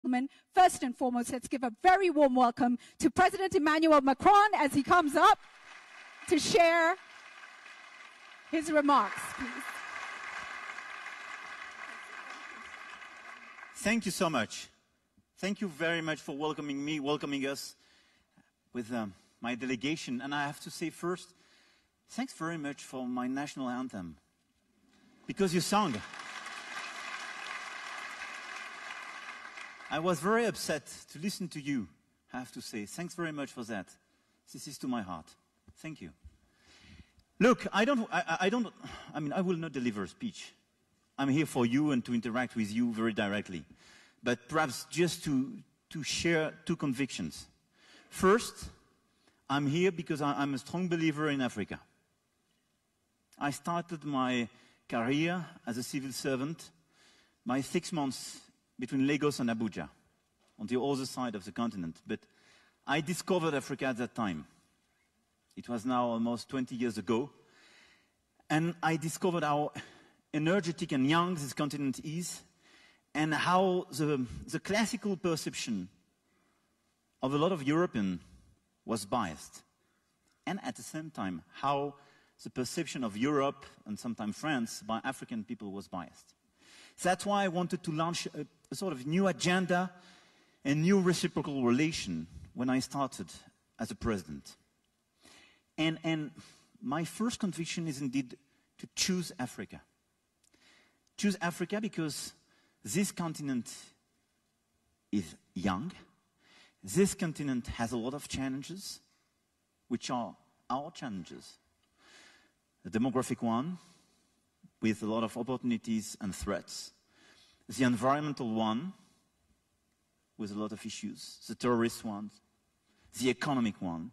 gentlemen, first and foremost, let's give a very warm welcome to President Emmanuel Macron as he comes up to share his remarks, please. Thank you so much. Thank you very much for welcoming me, welcoming us with my delegation. And I have to say first, thanks very much for my national anthem, because you sang. I was very upset to listen to you, I have to say. Thanks very much for that. This is to my heart. Thank you. Look, I will not deliver a speech. I'm here for you and to interact with you very directly. But perhaps just to share two convictions. First, I'm here because I'm a strong believer in Africa. I started my career as a civil servant by 6 months between Lagos and Abuja, on the other side of the continent. But I discovered Africa at that time. It was now almost 20 years ago. And I discovered how energetic and young this continent is, and how the classical perception of a lot of Europeans was biased. And at the same time, how the perception of Europe, and sometimes France, by African people was biased. That's why I wanted to launch a sort of new agenda, a new reciprocal relation when I started as a president. And my first conviction is indeed to choose Africa. Choose Africa because this continent is young. This continent has a lot of challenges, which are our challenges. The demographic one, with a lot of opportunities and threats. The environmental one, with a lot of issues. The terrorist one. The economic one.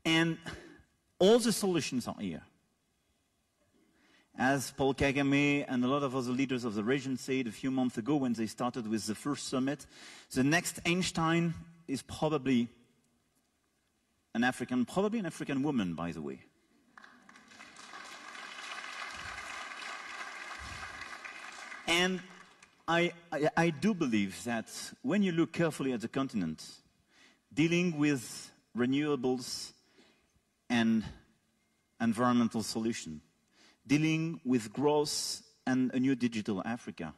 And all the solutions are here. As Paul Kagame and a lot of other leaders of the region said a few months ago when they started with the first summit, the next Einstein is probably an African woman, by the way. And I do believe that when you look carefully at the continent, dealing with renewables and environmental solutions, dealing with growth and a new digital Africa,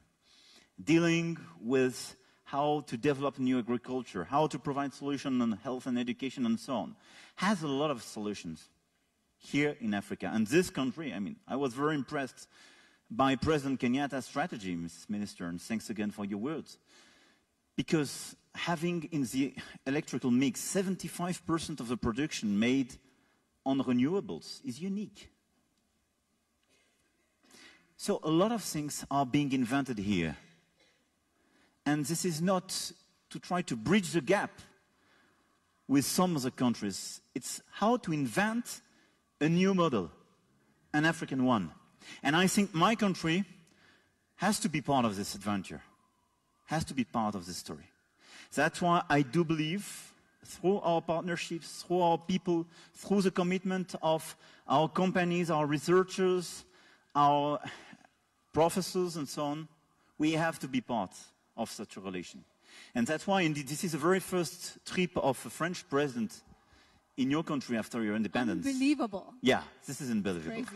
dealing with how to develop new agriculture, how to provide solutions on health and education and so on, has a lot of solutions here in Africa. And this country, I was very impressed by President Kenyatta's strategy, Mrs. Minister, and thanks again for your words. Because having in the electrical mix 75% of the production made on renewables is unique. So a lot of things are being invented here. And this is not to try to bridge the gap with some other countries. It's how to invent a new model, an African one. And I think my country has to be part of this adventure, has to be part of this story. That's why I do believe, through our partnerships, through our people, through the commitment of our companies, our researchers, our professors and so on, we have to be part of such a relation. And that's why, indeed, this is the very first trip of a French president in your country after your independence. Unbelievable. Yeah, this is unbelievable. Crazy.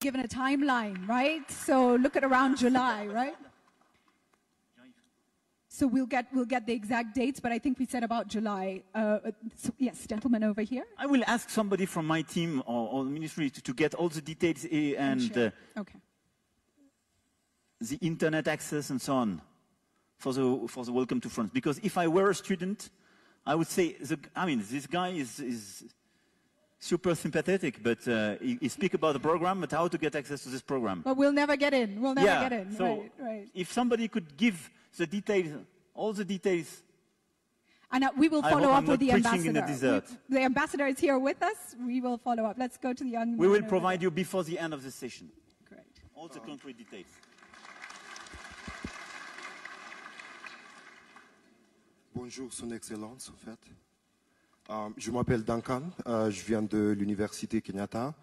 given a timeline, right? So look at around July, right? So we'll get the exact dates, but I think we said about July. So yes, gentleman over here. I will ask somebody from my team or the ministry to get all the details and sure. Okay. the internet access and so on for the welcome to France. Because if I were a student, I would say, this guy is super sympathetic, but he speaks about the program, but how to get access to this program. But we'll never get in. We'll never get in. So right. If somebody could give the details, all the details. And we will follow up with the ambassador. In the desert. The ambassador is here with us. We will follow up. Let's go to the young man. We will provide you before the end of the session. Great. All the concrete details. Bonjour, Son Excellence, en fait. Je m'appelle Duncan, je viens de l'Université Kenyatta.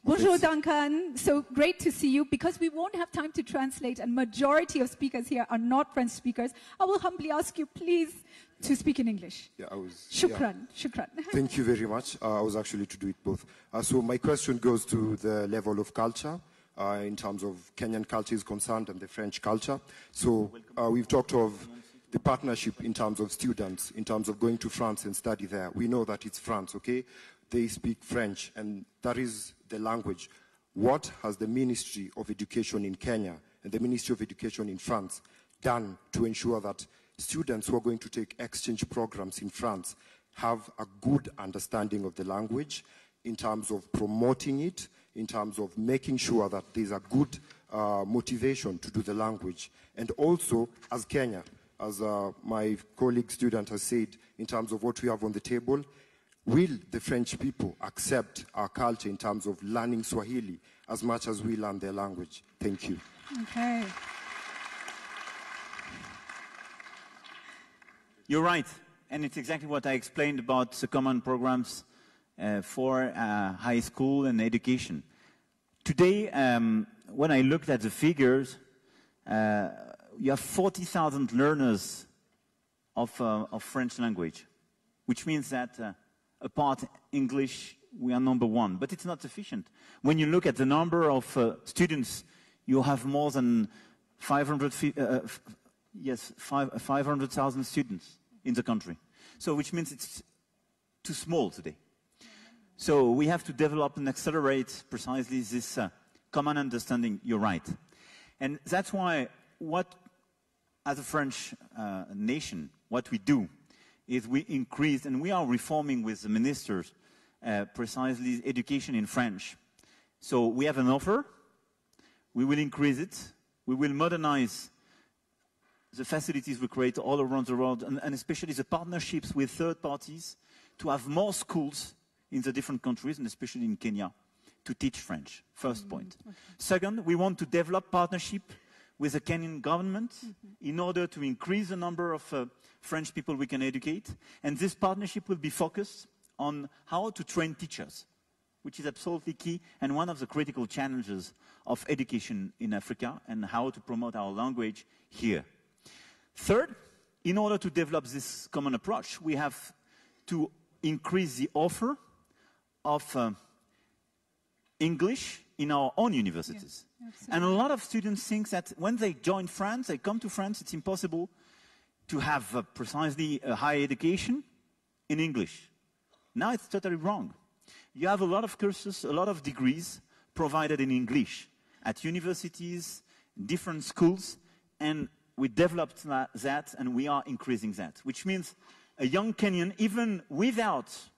Bonjour, Duncan. So great to see you. Because we won't have time to translate, and majority of speakers here are not French speakers, I will humbly ask you, please, to speak in English. Yeah, Shukran, shukran. Thank you very much. I was actually to do it both. So my question goes to the level of culture, in terms of Kenyan culture is concerned and the French culture. So we've talked of the partnership in terms of students, in terms of going to France and study there. We know that it's France, okay? They speak French, and that is the language. What has the Ministry of Education in Kenya and the Ministry of Education in France done to ensure that students who are going to take exchange programs in France have a good understanding of the language, in terms of promoting it, in terms of making sure that there's a good motivation to do the language? And also, as Kenya, as my colleague student has said, in terms of what we have on the table, will the French people accept our culture in terms of learning Swahili as much as we learn their language? Thank you. Okay. You're right. And it's exactly what I explained about the common programs for high school and education. Today, when I looked at the figures, you have 40,000 learners of French language, which means that apart English, we are number one. But it's not sufficient. When you look at the number of students, you have more than 500,000 students in the country. So which means it's too small today. So we have to develop and accelerate precisely this common understanding. You're right. And that's why as a French nation, what we do is we increase, and we are reforming with the ministers, precisely education in French. So we have an offer, we will increase it, we will modernize the facilities we create all around the world, and especially the partnerships with third parties to have more schools in the different countries, and especially in Kenya, to teach French. First point. Okay. Second, we want to develop partnership with the Kenyan government in order to increase the number of French people we can educate. And this partnership will be focused on how to train teachers, which is absolutely key and one of the critical challenges of education in Africa, and how to promote our language here. Third, in order to develop this common approach, we have to increase the offer of English in our own universities. Yeah, and a lot of students think that when they join France, they come to France, it's impossible to have precisely a higher education in English. Now it's totally wrong. You have a lot of courses, a lot of degrees provided in English at universities, different schools, and we developed that and we are increasing that, which means a young Kenyan, even without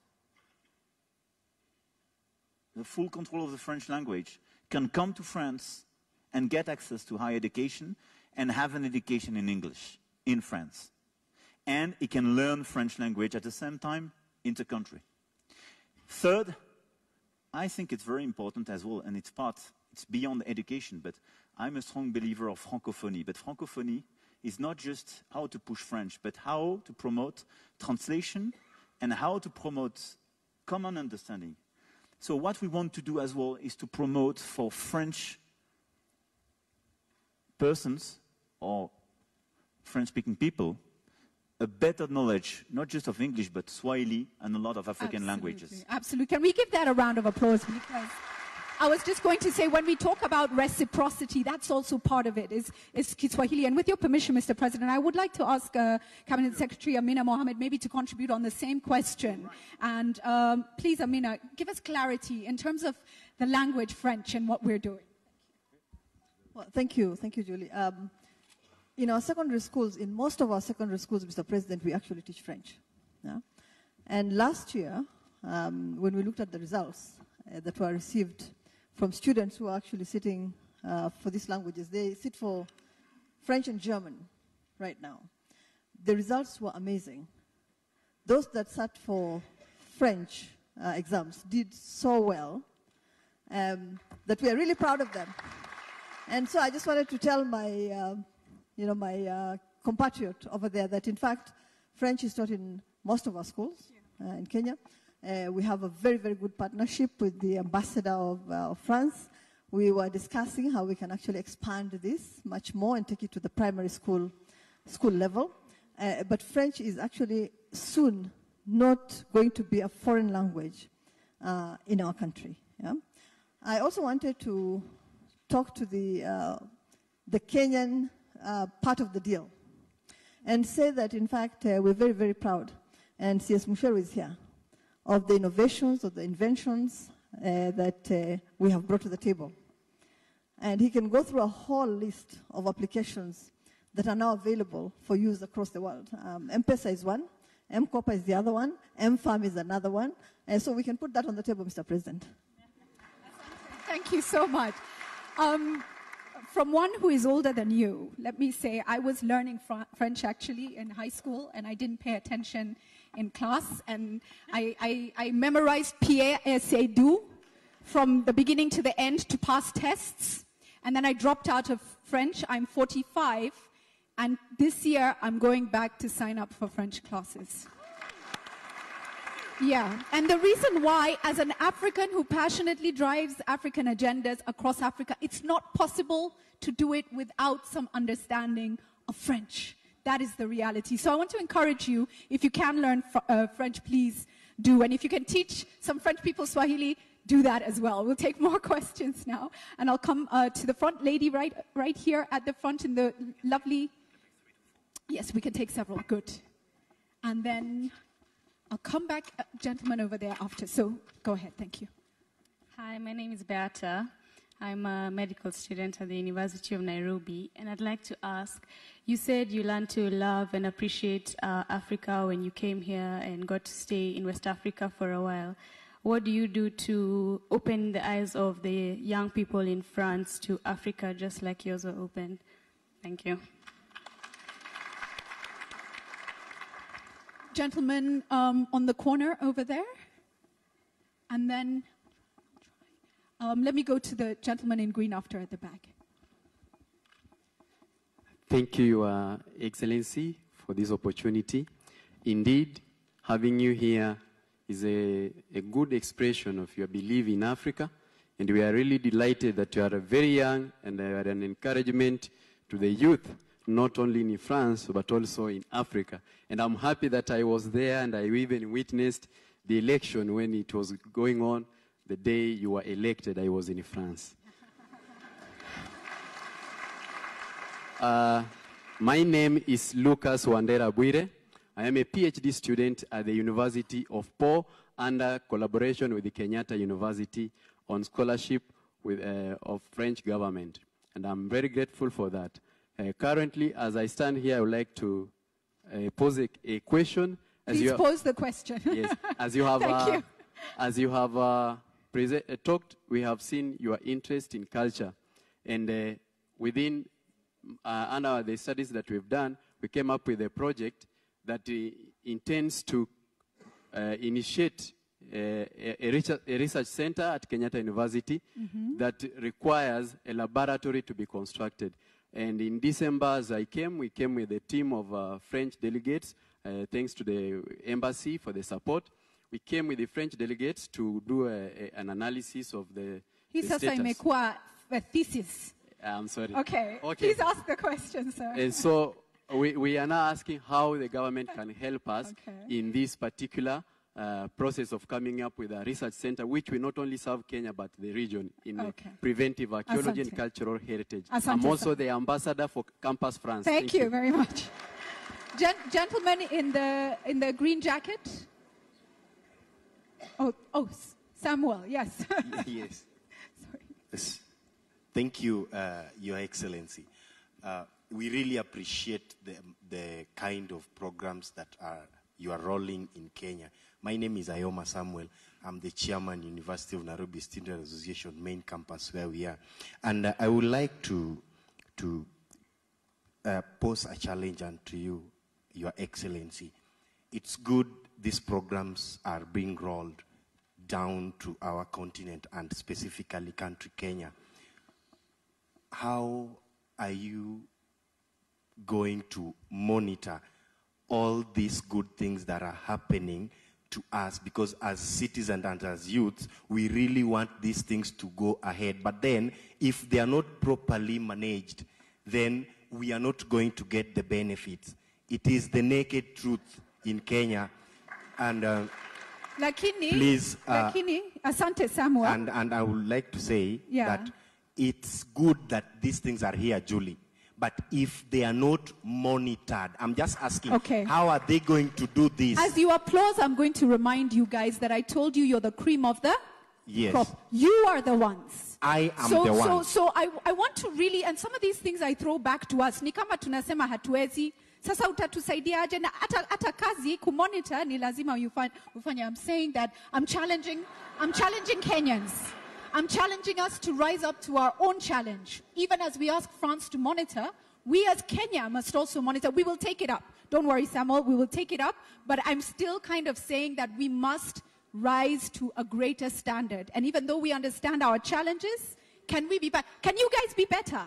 the full control of the French language, can come to France and get access to higher education and have an education in English in France. And he can learn French language at the same time in the country. Third, I think it's very important as well, and it's beyond education, but I'm a strong believer of francophonie. But francophonie is not just how to push French, but how to promote translation and how to promote common understanding. So what we want to do as well is to promote for French persons or French-speaking people a better knowledge, not just of English, but Swahili and a lot of African languages. Absolutely. Can we give that a round of applause? Because I was just going to say, when we talk about reciprocity, that's also part of it, is Kiswahili. And with your permission, Mr. President, I would like to ask Cabinet Secretary Amina Mohammed maybe to contribute on the same question. And please, Amina, give us clarity in terms of the language French and what we're doing. Well, thank you, Julie. In our secondary schools, in most of our secondary schools, Mr. President, we actually teach French. Yeah? And last year, when we looked at the results that were received from students who are actually sitting for these languages, they sit for French and German right now. The results were amazing. Those that sat for French exams did so well that we are really proud of them. And so I just wanted to tell my, my compatriot over there that, in fact, French is taught in most of our schools in Kenya. We have a very, very good partnership with the ambassador of France. We were discussing how we can actually expand this much more and take it to the primary school level. But French is actually soon not going to be a foreign language in our country. Yeah? I also wanted to talk to the Kenyan part of the deal and say that, in fact, we're very, very proud, and CS Musheru is here, of the innovations, of the inventions that we have brought to the table. And he can go through a whole list of applications that are now available for use across the world. M-Pesa is one, M-Kopa is the other one, M-Farm is another one, and so we can put that on the table, Mr. President. Thank you so much. From one who is older than you, let me say I was learning French actually in high school, and I didn't pay attention in class, and I memorized Pierre et Sédou from the beginning to the end to pass tests, and then I dropped out of French. I'm 45, and this year I'm going back to sign up for French classes. Yeah, and the reason why, as an African who passionately drives African agendas across Africa, it's not possible to do it without some understanding of French. That is the reality. So I want to encourage you, if you can learn French, please do. And if you can teach some French people Swahili, do that as well. We'll take more questions now. And I'll come to the front lady right here at the front in the lovely... Yes, we can take several. Good. And then... I'll come back, gentleman over there after. So go ahead. Thank you. Hi, my name is Beata. I'm a medical student at the University of Nairobi. And I'd like to ask, you said you learned to love and appreciate Africa when you came here and got to stay in West Africa for a while. What do you do to open the eyes of the young people in France to Africa just like yours were opened? Thank you. Gentleman on the corner over there. And then let me go to the gentleman in green after at the back. Thank you, Your Excellency, for this opportunity. Indeed, having you here is a good expression of your belief in Africa, and we are really delighted that you are very young and you are an encouragement to the youth, not only in France, but also in Africa. And I'm happy that I was there and I even witnessed the election when it was going on. The day you were elected, I was in France. My name is Lucas Wandera Bwire. I am a PhD student at the University of Po under collaboration with the Kenyatta University on scholarship of French government. And I'm very grateful for that. Currently, as I stand here, I would like to pose a question. Please pose the question. Yes, as you have, Thank you. As you have talked, we have seen your interest in culture. And within, under the studies that we've done, we came up with a project that intends to initiate a research center at Kenyatta University that requires a laboratory to be constructed. And in December, as we came with a team of French delegates, thanks to the embassy for the support. We came with the French delegates to do an analysis of the status. A thesis. I'm sorry. Okay. Please ask the question, sir. And so we are now asking how the government can help us in this particular process of coming up with a research center which will not only serve Kenya but the region in Okay. preventive archaeology Asante. and cultural heritage. Asante I'm also sana. the ambassador for Campus France. Thank you very much. Gentleman in the green jacket. Samuel, yes. Yes. Sorry. Yes. Thank you, Your Excellency. We really appreciate the kind of programs that you are rolling in Kenya. My name is Ayoma Samuel. I'm the chairman, University of Nairobi Student Association, main campus where we are. And I would like to pose a challenge unto you, Your Excellency. It's good these programs are being rolled down to our continent and specifically country Kenya. How are you going to monitor all these good things that are happening to us? Because as citizens and as youths, we really want these things to go ahead. But then, if they are not properly managed, then we are not going to get the benefits. It is the naked truth in Kenya. And please, asante Samuel. And I would like to say Yeah. that it's good that these things are here, Julie. But if they are not monitored, I'm just asking, Okay. how are they going to do this? As you applause, I'm going to remind you guys that I told you you're the cream of the Yes. crop. You are the ones. I am the one. So I want to really, and some of these things I throw back to us. Ni kama tunasema hatuwezi. Sasa utatusaidia aje na hata kazi kumonitor ni lazima ufanye. I'm saying that I'm challenging Kenyans. I'm challenging us to rise up to our own challenge. Even as we ask France to monitor, we as Kenya must also monitor. We will take it up. Don't worry, Samuel, we will take it up. But I'm still kind of saying that we must rise to a greater standard. And even though we understand our challenges, can we be better? Can you guys be better?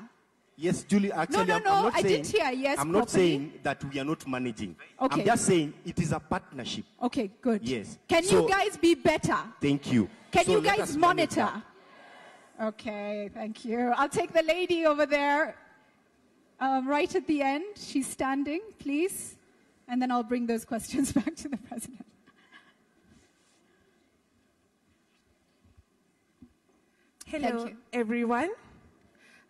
Yes, Julie, actually, No, I'm not I saying, didn't hear yes I'm not properly. saying that we are not managing. Okay. I'm just saying it is a partnership. Okay, good. Yes. Can So- you guys be better? Thank you. Can So you let guys us manage monitor? that. Okay, thank you. I'll take the lady over there, right at the end. She's standing, please. And then I'll bring those questions back to the president. Hello, Thank you. everyone.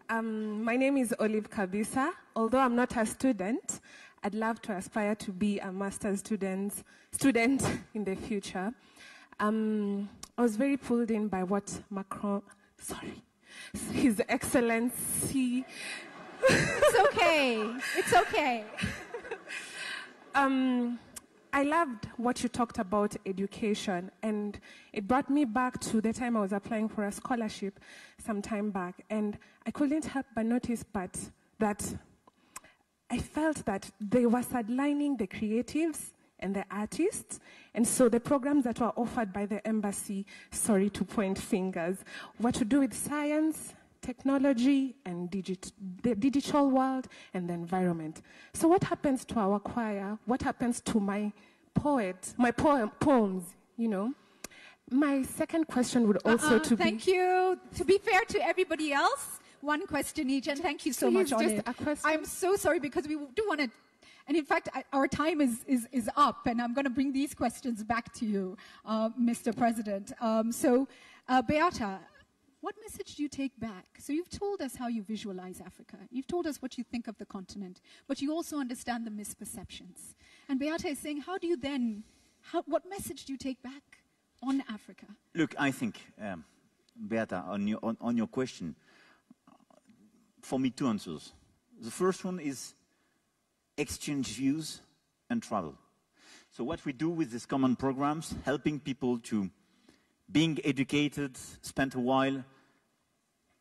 My name is Olive Kabisa. Although I'm not a student, I'd love to aspire to be a master's student in the future. I was very pulled in by what His Excellency. It's okay. It's okay. I loved what you talked about education, and it brought me back to the time I was applying for a scholarship some time back, and I couldn't help but notice that I felt that they were sidelining the creatives and the artists, and so the programs that were offered by the embassy, sorry to point fingers, were to do with science, technology, and the digital world and the environment. So what happens to our choir? What happens to my poems, you know? My second question would also to Thank you. To be fair to everybody else, one question each, and thank you so much, Please, Olive. just a question. I'm so sorry because we do want to, and in fact, our time is up, and I'm going to bring these questions back to you, Mr. President. Beata, what message do you take back? So you've told us how you visualize Africa. You've told us what you think of the continent, but you also understand the misperceptions. And Beata is saying, how do you then, what message do you take back on Africa? Look, I think, Beata, on your question, for me, two answers. The first one is exchange views and travel. So what we do with these common programs, helping people to being educated, spend a while,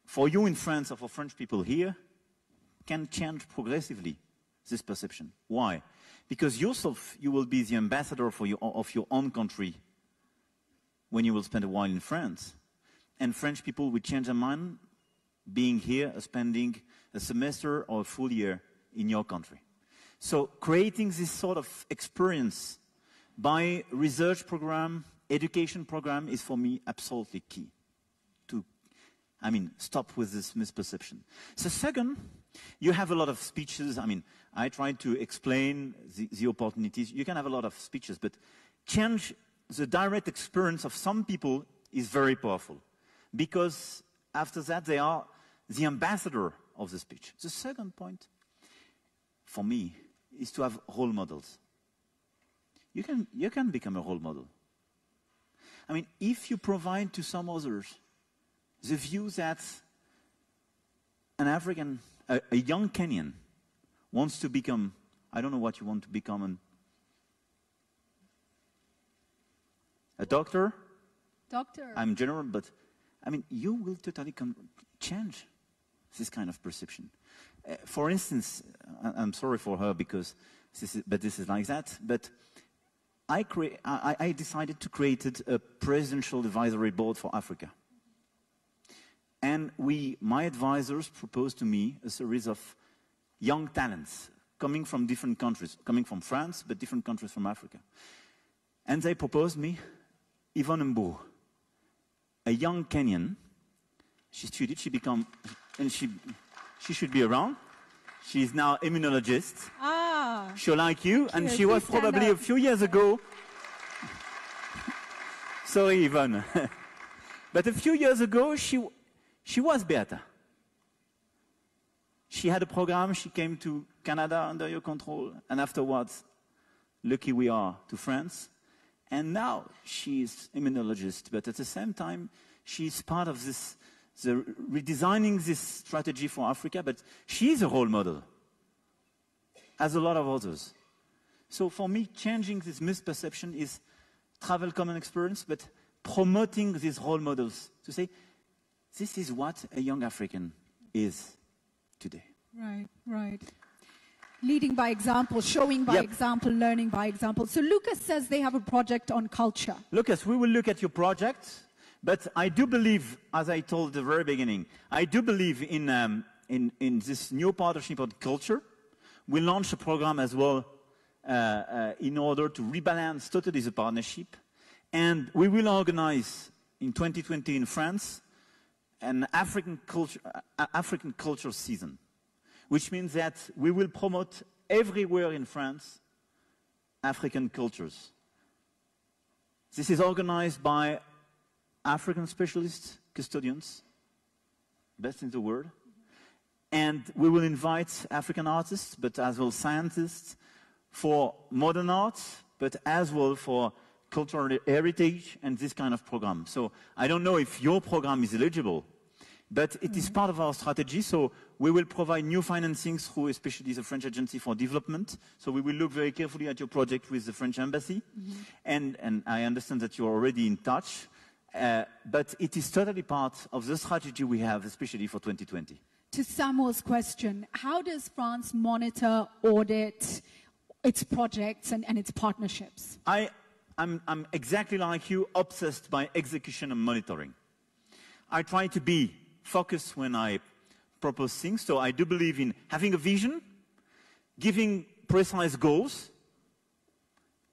for you in France or for French people here, can change progressively this perception. Why? Because yourself, you will be the ambassador of your own country when you will spend a while in France. And French people will change their mind being here, spending a semester or a full year in your country. So creating this sort of experience by research program, education program is for me absolutely key to, stop with this misperception. So second, you have a lot of speeches. I tried to explain the opportunities. You can have a lot of speeches, but change the direct experience of some people is very powerful, because after that they are the ambassador of the speech. The second point, for me, is to have role models. You can become a role model. I mean, if you provide to some others the view that an African, a young Kenyan wants to become, I don't know what you want to become, a doctor? Doctor. I'm general, but I mean, you will totally change this kind of perception. For instance, I'm sorry for her because this is like that, but I decided to create a presidential advisory board for Africa. And my advisors proposed to me a series of young talents coming from different countries, coming from France, but different countries from Africa. And they proposed me Yvonne Mbo, a young Kenyan. She studied, and she should be around. She's now immunologist. Ah. She'll like you, and she was probably a few years ago. Sorry, Yvonne. But a few years ago, she was Beata. She had a program, she came to Canada under your control, and afterwards, lucky we are, to France. And now she's immunologist, but at the same time, she's part of redesigning this strategy for Africa, but she's a role model, as a lot of others. So for me, changing this misperception is travel common experience, but promoting these role models to say, this is what a young African is today. Right, right. Leading by example, showing by example, learning by example. So Lucas says they have a project on culture. Lucas, we will look at your project, but I do believe, as I told at the very beginning, I do believe in this new partnership on culture. We launched a program as well in order to rebalance totally the partnership. And we will organize in 2020 in France an African culture season, which means that we will promote everywhere in France African cultures. This is organized by African specialist custodians, best in the world. And we will invite African artists, but as well scientists, for modern arts, but as well for cultural heritage and this kind of program. So I don't know if your program is eligible, but it is part of our strategy. So we will provide new financing through especially the French Agency for Development. So we will look very carefully at your project with the French Embassy. And I understand that you're already in touch. But it is totally part of the strategy we have, especially for 2020. To Samuel's question, how does France monitor, audit its projects and its partnerships? I'm exactly like you, obsessed by execution and monitoring. I try to be focused when I propose things, so I do believe in having a vision, giving precise goals,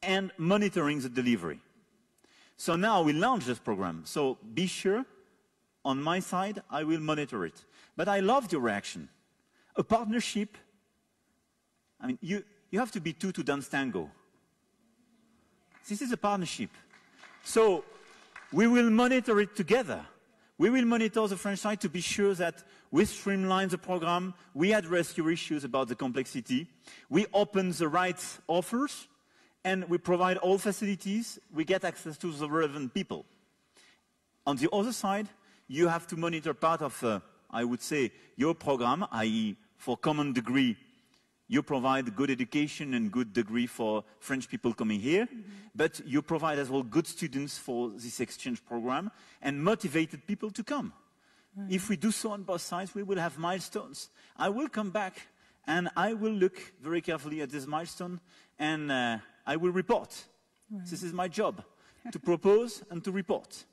and monitoring the delivery. So now we launch this program, so be sure, on my side, I will monitor it. But I love your reaction. A partnership, I mean, you have to be two to dance tango. This is a partnership. So we will monitor it together. We will monitor the French side to be sure that we streamline the program, we address your issues about the complexity, we open the right offers, and we provide all facilities, we get access to the relevant people. On the other side, you have to monitor part of, I would say, your program, i.e. for common degree, you provide good education and good degree for French people coming here, but you provide as well good students for this exchange program and motivated people to come. If we do so on both sides, we will have milestones. I will come back and I will look very carefully at this milestone and I will report. This is my job, to propose and to report.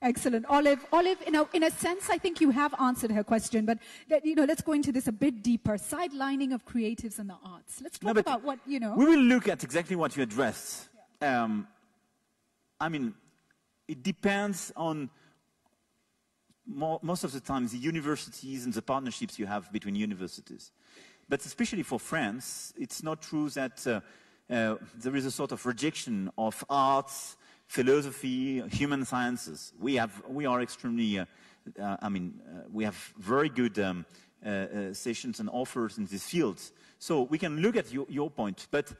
Excellent. Olive, in a sense, I think you have answered her question, but let's go into this a bit deeper. Sidelining of creatives and the arts. Let's talk about what, We will look at exactly what you addressed. Yeah. I mean, it depends on, most of the time, the universities and the partnerships you have between universities. But especially for France, it's not true that there is a sort of rejection of arts, philosophy, human sciences. We are extremely, we have very good sessions and offers in these fields. So we can look at your point. But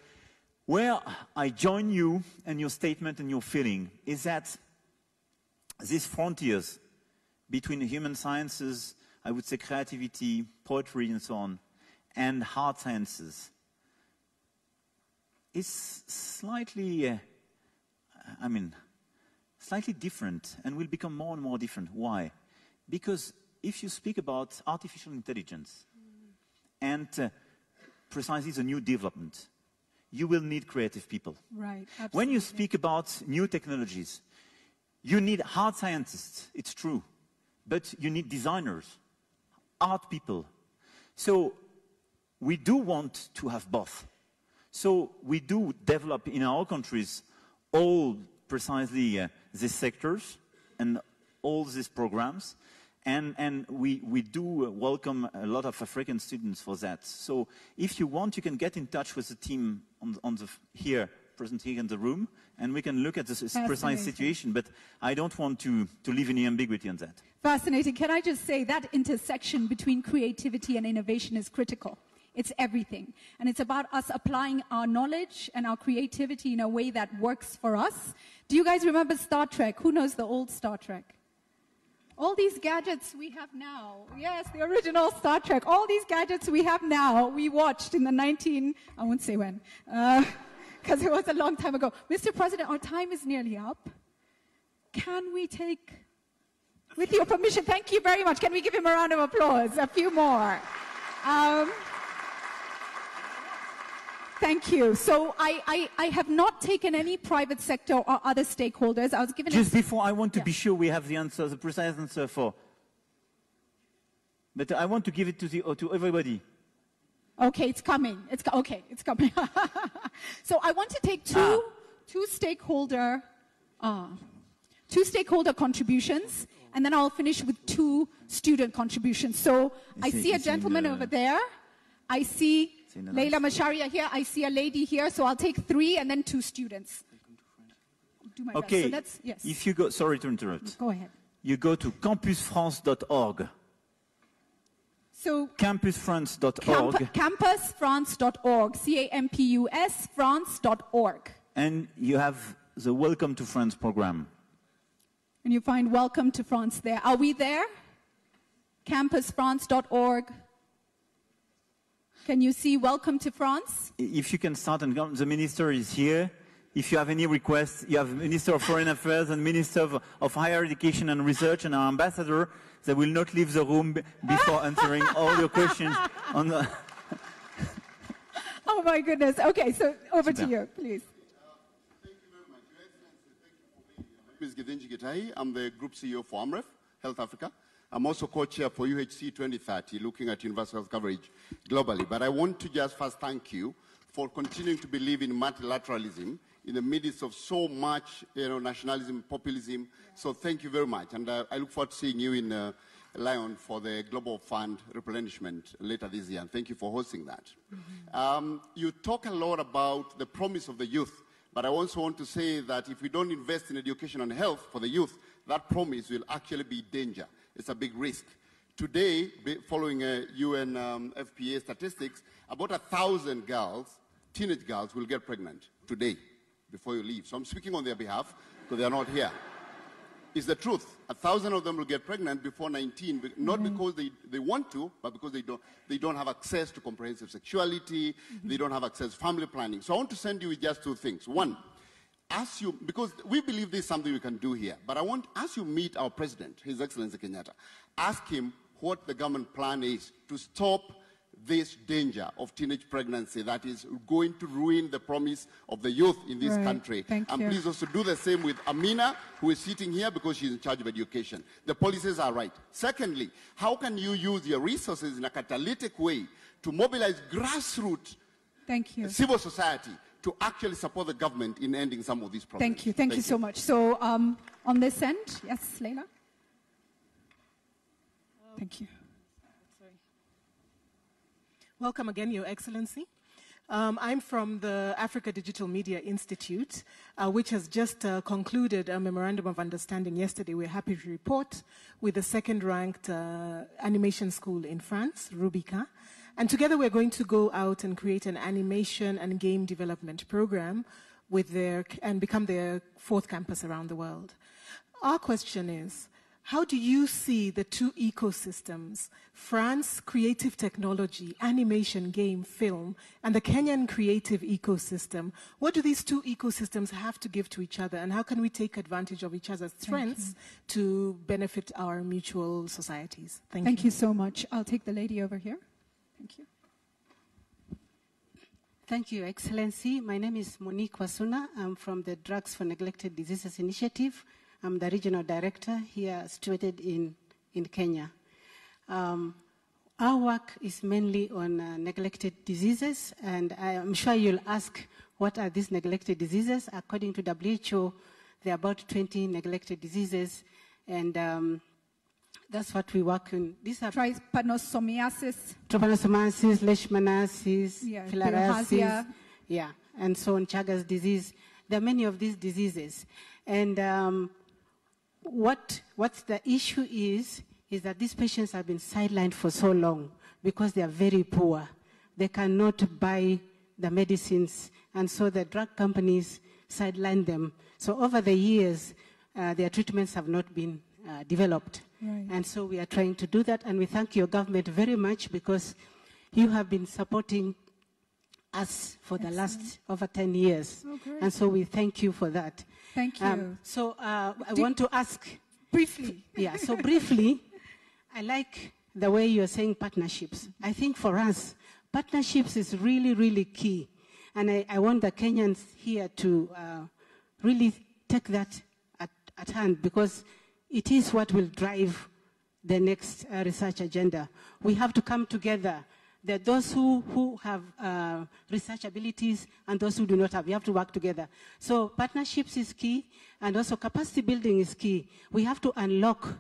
where I join you and your statement and your feeling is that these frontiers between human sciences, I would say creativity, poetry and so on, and hard sciences is slightly, slightly different and will become more and more different. Why? Because if you speak about artificial intelligence and precisely the new development, you will need creative people. Right, absolutely. When you speak about new technologies, you need hard scientists, it's true, but you need designers, art people. So we do want to have both. So we do develop in our countries all precisely these sectors and all these programs. And we do welcome a lot of African students for that. So if you want, you can get in touch with the team here, present here in the room, and we can look at this precise situation. But I don't want to leave any ambiguity on that. Fascinating. Can I just say that intersection between creativity and innovation is critical. It's everything. And it's about us applying our knowledge and our creativity in a way that works for us. Do you guys remember Star Trek? Who knows the old Star Trek? All these gadgets we have now, yes, the original Star Trek, all these gadgets we have now, we watched in the I won't say when, because it was a long time ago. Mr. President, our time is nearly up. Can we take, with your permission, thank you very much. Can we give him a round of applause? A few more. Thank you. So I have not taken any private sector or other stakeholders. I was given just before, I want to be sure we have the answer, the precise answer for. But I want to give it to everybody. Okay, it's coming. It's coming. So I want to take two stakeholder contributions, and then I'll finish with 2 student contributions. So I see a gentleman over there. I see Leila Masharia here. I see a lady here. So I'll take 3 and then 2 students. Do my okay. best. So yes. If you go, sorry to interrupt. Go ahead. You go to campusfrance.org. So campusfrance.org. Campusfrance.org. CAMPUS France.org. And you have the Welcome to France program. And you find Welcome to France there. Are we there? Campusfrance.org. Can you see Welcome to France? If you can start and come, the minister is here. If you have any requests, you have Minister of Foreign Affairs and Minister of Higher Education and Research and our ambassador. They will not leave the room before answering all your questions. On the oh my goodness. Okay, so over to you, please. Thank you very much. Your Excellency, thank you for being here. I'm the Group CEO for AMREF, Health Africa. I'm also co-chair for UHC 2030, looking at universal health coverage globally. But I want to just first thank you for continuing to believe in multilateralism in the midst of so much nationalism, populism. So thank you very much. And I look forward to seeing you in Lyon for the Global Fund replenishment later this year. And thank you for hosting that. Mm-hmm. You talk a lot about the promise of the youth. But I also want to say that if we don't invest in education and health for the youth, that promise will actually be danger. It's a big risk. Today, following UN FPA statistics, about 1,000 girls, teenage girls, will get pregnant today before you leave. So I'm speaking on their behalf because they are not here. It's the truth. 1,000 of them will get pregnant before 19, not because they want to, but because they don't have access to comprehensive sexuality, they don't have access to family planning. So I want to send you with just 2 things. One, because we believe this is something we can do here, but I want, as you meet our president, His Excellency Kenyatta, ask him what the government plan is to stop this danger of teenage pregnancy that is going to ruin the promise of the youth in this country. Thank you. Please also do the same with Amina, who is sitting here because she's in charge of education. The policies are right. Secondly, how can you use your resources in a catalytic way to mobilize grassroots civil society to actually support the government in ending some of these problems? Thank you. Thank you so much. So on this end, yes, Leila? Thank you. Welcome again, Your Excellency. I'm from the Africa Digital Media Institute, which has just concluded a memorandum of understanding yesterday. We're happy to report with the second-ranked animation school in France, Rubica. And together we're going to go out and create an animation and game development program and become their 4th campus around the world. Our question is, how do you see the two ecosystems, France creative technology, animation, game, film, and the Kenyan creative ecosystem? What do these two ecosystems have to give to each other, and how can we take advantage of each other's strengths to benefit our mutual societies? Thank you. Thank you so much. I'll take the lady over here. Thank you. Thank you, Excellency. My name is Monique Wasuna. I'm from the Drugs for Neglected Diseases Initiative. I'm the regional director here situated in Kenya. Our work is mainly on neglected diseases, and I'm sure you'll ask, what are these neglected diseases? According to WHO, there are about 20 neglected diseases, and that's what we work on. These are trypanosomiasis, leishmaniasis, filariasis, and so on, Chagas disease. There are many of these diseases. And what's the issue is that these patients have been sidelined for so long because they are very poor. They cannot buy the medicines, and so the drug companies sideline them. So over the years, their treatments have not been developed. Right. And so we are trying to do that, and we thank your government very much because you have been supporting us for the last over 10 years. Oh, great. And so we thank you for that. Thank you. I want to ask... Briefly. Yeah, so briefly, I like the way you're saying partnerships. I think for us, partnerships is really, really key. And I want the Kenyans here to really take that at hand, because it is what will drive the next research agenda. We have to come together. There are those who have research abilities and those who do not have. We have to work together. So partnerships is key, and also capacity building is key. We have to unlock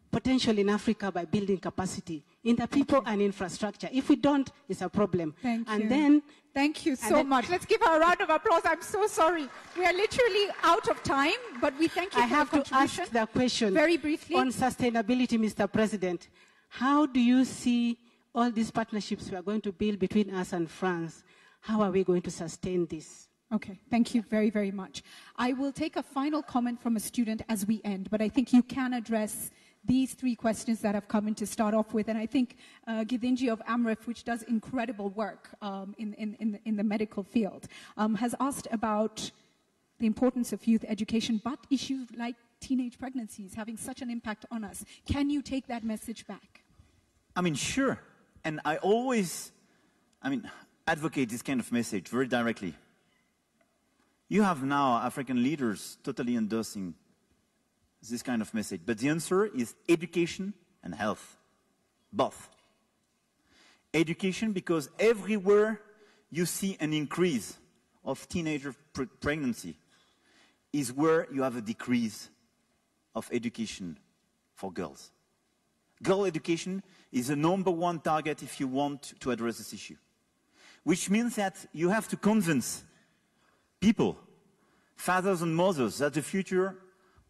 potential in Africa by building capacity in the people and infrastructure. If we don't, it's a problem. Thank you. And then... Thank you so much. Let's give her a round of applause. I'm so sorry. We are literally out of time, but we thank you for your contribution. I have to ask the question. Very briefly. On sustainability, Mr. President. How do you see all these partnerships we are going to build between us and France? How are we going to sustain this? Okay, thank you very, very much. I will take a final comment from a student as we end, but I think you can address these 3 questions that have come in to start off with. And I think Githinji of AMREF, which does incredible work in the medical field, has asked about the importance of youth education, but issues like teenage pregnancies having such an impact on us. Can you take that message back? I mean, sure. And I always, advocate this kind of message very directly. You have now African leaders totally endorsing this kind of message. But the answer is education and health, both. Education, because everywhere you see an increase of teenager pregnancy is where you have a decrease of education for girls. Girl education is the #1 target if you want to address this issue. Which means that you have to convince people, fathers and mothers, that the future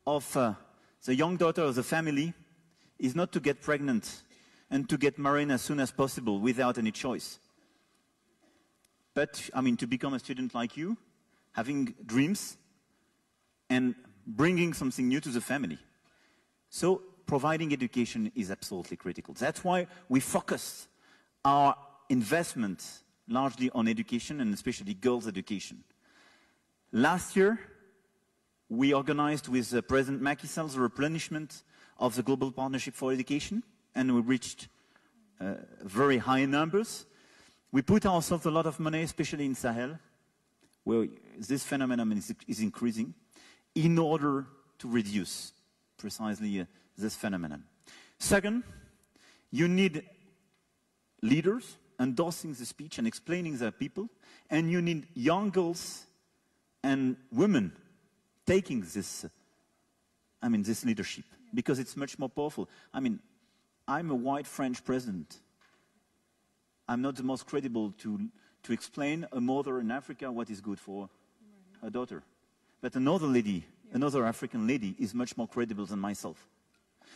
of the young daughter of the family is not to get pregnant and to get married as soon as possible without any choice. But, to become a student like you, having dreams, and bringing something new to the family. So, providing education is absolutely critical. That's why we focus our investment largely on education, and especially girls' education. Last year, we organized with President Macky Sall the replenishment of the Global Partnership for Education, and we reached very high numbers. We put ourselves a lot of money, especially in Sahel, where this phenomenon is increasing, in order to reduce precisely this phenomenon. Second, you need leaders endorsing the speech and explaining their people, and you need young girls and women taking this, this leadership, because it's much more powerful. I'm a white French president. I'm not the most credible to to explain a mother in Africa what is good for her daughter. But another lady, another African lady, is much more credible than myself.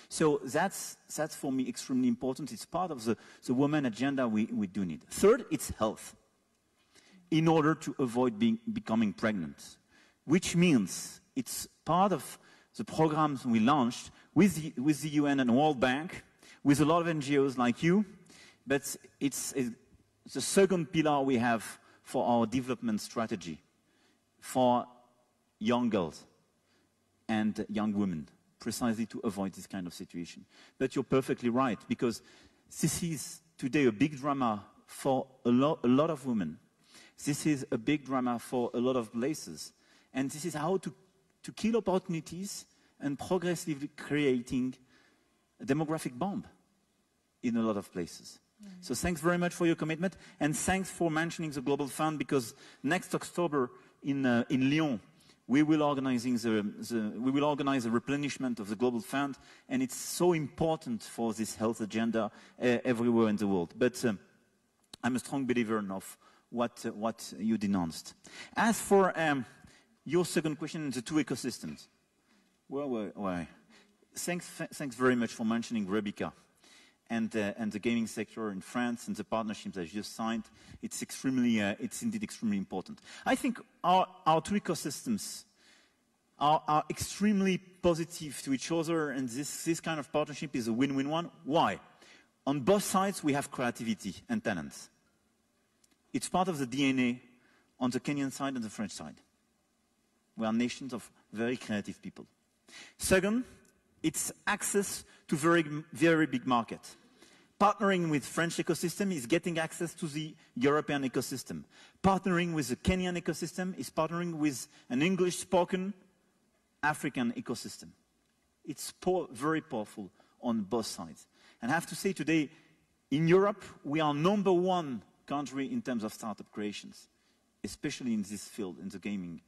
So that's for me extremely important. It's part of the women agenda we do need. Third, it's health. In order to avoid becoming pregnant, which means it's part of the programs we launched with the UN and World Bank, with a lot of NGOs like you, but it's the second pillar we have for our development strategy for young girls and young women, precisely to avoid this kind of situation. But you're perfectly right, because this is today a big drama for a lot of women. This is a big drama for a lot of places. And this is how to kill opportunities and progressively creating a demographic bomb in a lot of places. So thanks very much for your commitment, and thanks for mentioning the Global Fund, because next October in Lyon, we will organize a replenishment of the Global Fund, and it's so important for this health agenda everywhere in the world. But I'm a strong believer of what you denounced. As for your second question, the two ecosystems. Well, thanks very much for mentioning Rebecca and the gaming sector in France and the partnerships I just signed. It's indeed extremely important. I think our two ecosystems are extremely positive to each other, and this kind of partnership is a win-win one. Why? On both sides, we have creativity and talents. It's part of the DNA on the Kenyan side and the French side. We are nations of very creative people. Second, it's access to very big market. Partnering with French ecosystem is getting access to the European ecosystem. Partnering with the Kenyan ecosystem is partnering with an English-spoken African ecosystem. It's very powerful on both sides. And I have to say today, in Europe, we are #1 country in terms of startup creations, especially in this field, in the gaming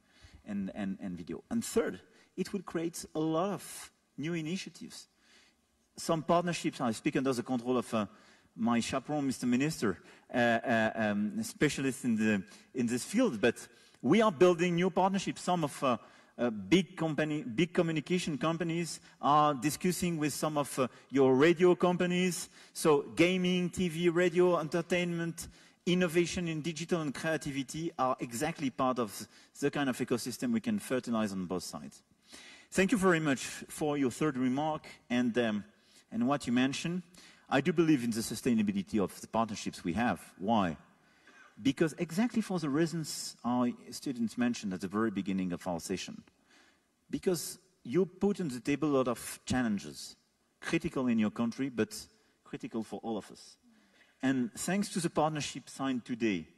and video. And third, it will create a lot of new initiatives. Some partnerships, I speak under the control of my chaperone, Mr. Minister, specialist in this field, but we are building new partnerships. Some of big communication companies are discussing with some of your radio companies. So gaming, TV, radio, entertainment, innovation in digital and creativity are exactly part of the kind of ecosystem we can fertilize on both sides. Thank you very much for your third remark and what you mentioned. I do believe in the sustainability of the partnerships we have. Why? Because exactly for the reasons our students mentioned at the very beginning of our session. Because you put on the table a lot of challenges, critical in your country, but critical for all of us. And thanks to the partnership signed today,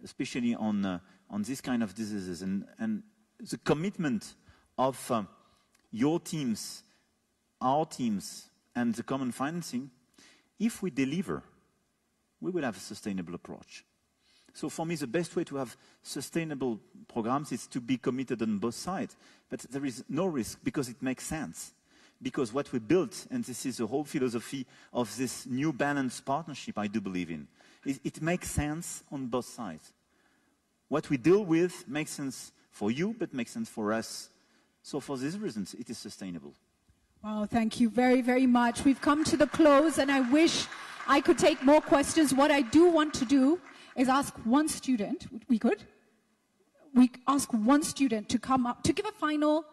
especially on this kind of diseases, and the commitment of your teams, our teams, and the common financing, if we deliver, we will have a sustainable approach. So for me, the best way to have sustainable programs is to be committed on both sides. But there is no risk because it makes sense. Because what we built, and this is the whole philosophy of this new balanced partnership I do believe in, it makes sense on both sides. What we deal with makes sense for you, but makes sense for us. So for these reasons, it is sustainable. Wow, thank you very, very much. We've come to the close, and I wish I could take more questions. What I do want to do is ask one student. We could? We ask one student to come up to give a final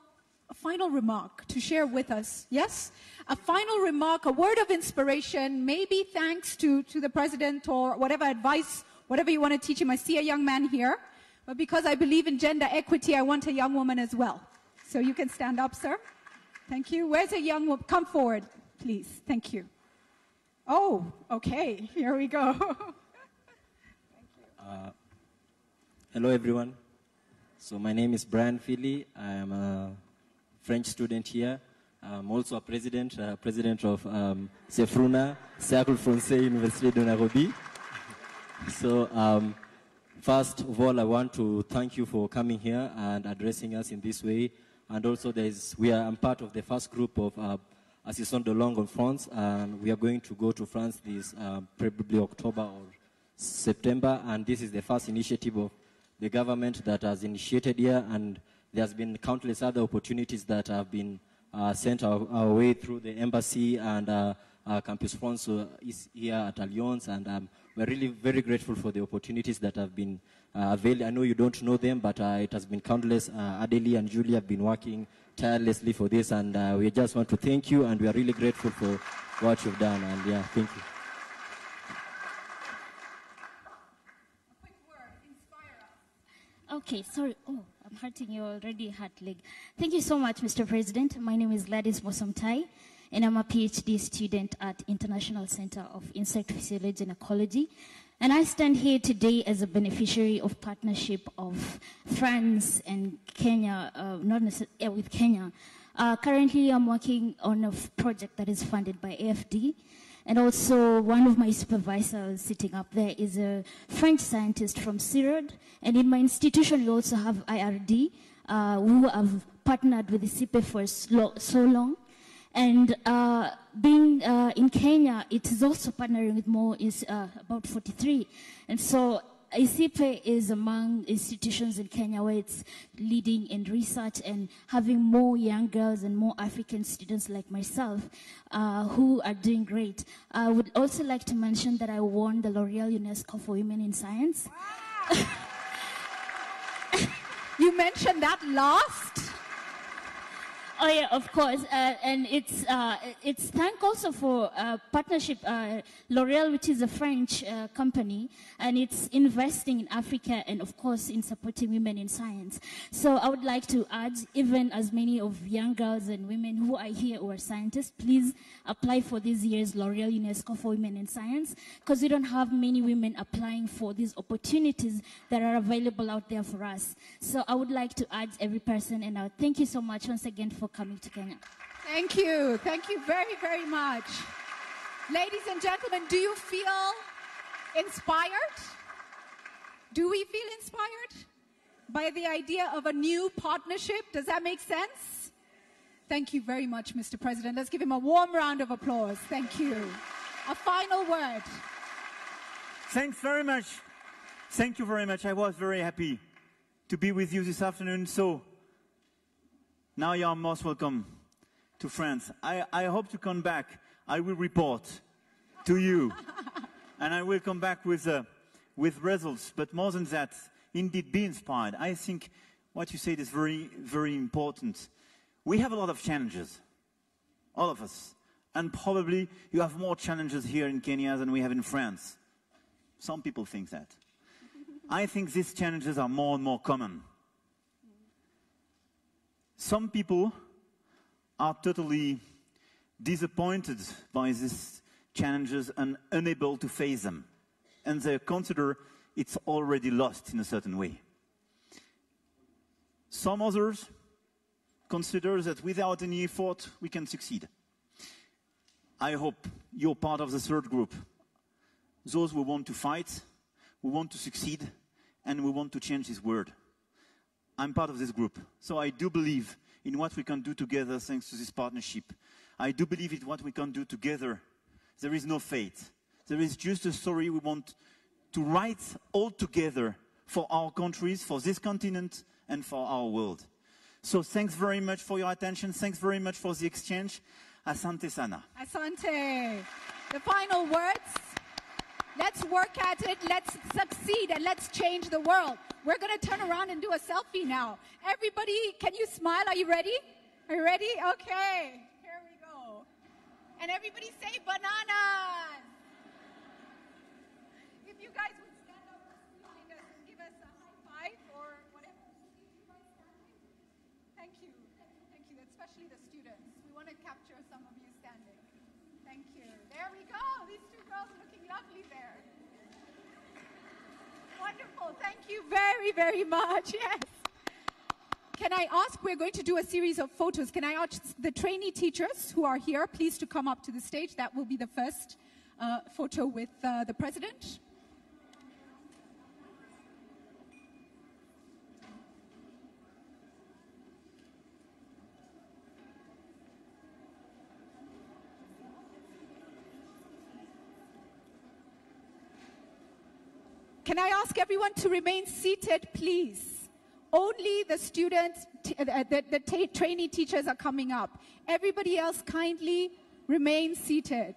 remark to share with us. Yes? A final remark, a word of inspiration, maybe thanks to the president or whatever advice, whatever you want to teach him. I see a young man here, but because I believe in gender equity, I want a young woman as well. So you can stand up, sir. Thank you. Where's a young woman? Come forward, please. Thank you. Oh, okay. Here we go. Hello, everyone. So my name is Brian Philly. I am a French student here. I'm also a president of CEFRUNA, Cercle Français, University of Nairobi. So first of all, I want to thank you for coming here and addressing us in this way. And also, I'm part of the first group of Assistants de Langue en France, and we are going to go to France this probably October or September, and this is the first initiative of the government that has initiated here, and there's been countless other opportunities that have been sent our way through the embassy, and Campus France is here at Alliance, and we're really very grateful for the opportunities that have been available. I know you don't know them, but it has been countless. Adeli and Julie have been working tirelessly for this, and we just want to thank you, and we are really grateful for what you've done, and yeah, thank you. Okay, sorry. Oh, I'm hurting you already, hurt leg. Thank you so much, Mr. President. My name is Gladys Mosomtai, and I'm a PhD student at International Center of Insect Physiology and Ecology. And I stand here today as a beneficiary of partnership of France and Kenya, not necessarily with Kenya. Currently, I'm working on a project that is funded by AFD. And also, one of my supervisors sitting up there is a French scientist from CIRAD. And in my institution, we also have IRD, who have partnered with the CIPE for so long. And being in Kenya, it is also partnering with more, is about 43. And so ICIPE is among institutions in Kenya where it's leading in research and having more young girls and more African students like myself who are doing great. I would also like to mention that I won the L'Oreal UNESCO for Women in Science. Wow. You mentioned that last? Oh yeah, of course, and it's thank also for partnership L'Oreal, which is a French company, and it's investing in Africa and of course in supporting women in science. So I would like to urge even as many of young girls and women who are here who are scientists, please apply for this year's L'Oreal UNESCO for Women in Science, because we don't have many women applying for these opportunities that are available out there for us. So I would like to urge every person, and I thank you so much once again for coming to Kenya. Thank you. Thank you very, very much. Ladies and gentlemen, do you feel inspired? Do we feel inspired by the idea of a new partnership? Does that make sense? Thank you very much, Mr. President. Let's give him a warm round of applause. Thank you. A final word. Thanks very much. Thank you very much. I was very happy to be with you this afternoon. So now you are most welcome to France. I hope to come back. I will report to you. And I will come back with results. But more than that, indeed be inspired. I think what you said is very, very important. We have a lot of challenges, all of us. And probably you have more challenges here in Kenya than we have in France. Some people think that. I think these challenges are more and more common. Some people are totally disappointed by these challenges and unable to face them. And they consider it's already lost in a certain way. Some others consider that without any effort, we can succeed. I hope you're part of the third group. Those who want to fight, who want to succeed, and who want to change this world. I'm part of this group. So I do believe in what we can do together thanks to this partnership. I do believe in what we can do together. There is no fate. There is just a story we want to write all together for our countries, for this continent, and for our world. So thanks very much for your attention. Thanks very much for the exchange. Asante sana. Asante. The final words. Let's work at it, let's succeed, and let's change the world. We're going to turn around and do a selfie now. Everybody, can you smile? Are you ready? Are you ready? Okay. Here we go. And everybody say bananas. If you guys would stand up behind us and give us a high five or whatever. Thank you. Thank you, especially the students. We want to capture some of you standing. Thank you. There we go. These two girls are looking lovely there. Wonderful. Thank you very, very much. Yes. Can I ask, we're going to do a series of photos. Can I ask the trainee teachers who are here, please to come up to the stage. That will be the first photo with the president. Can I ask everyone to remain seated, please? Only the students, the trainee teachers are coming up. Everybody else kindly remain seated.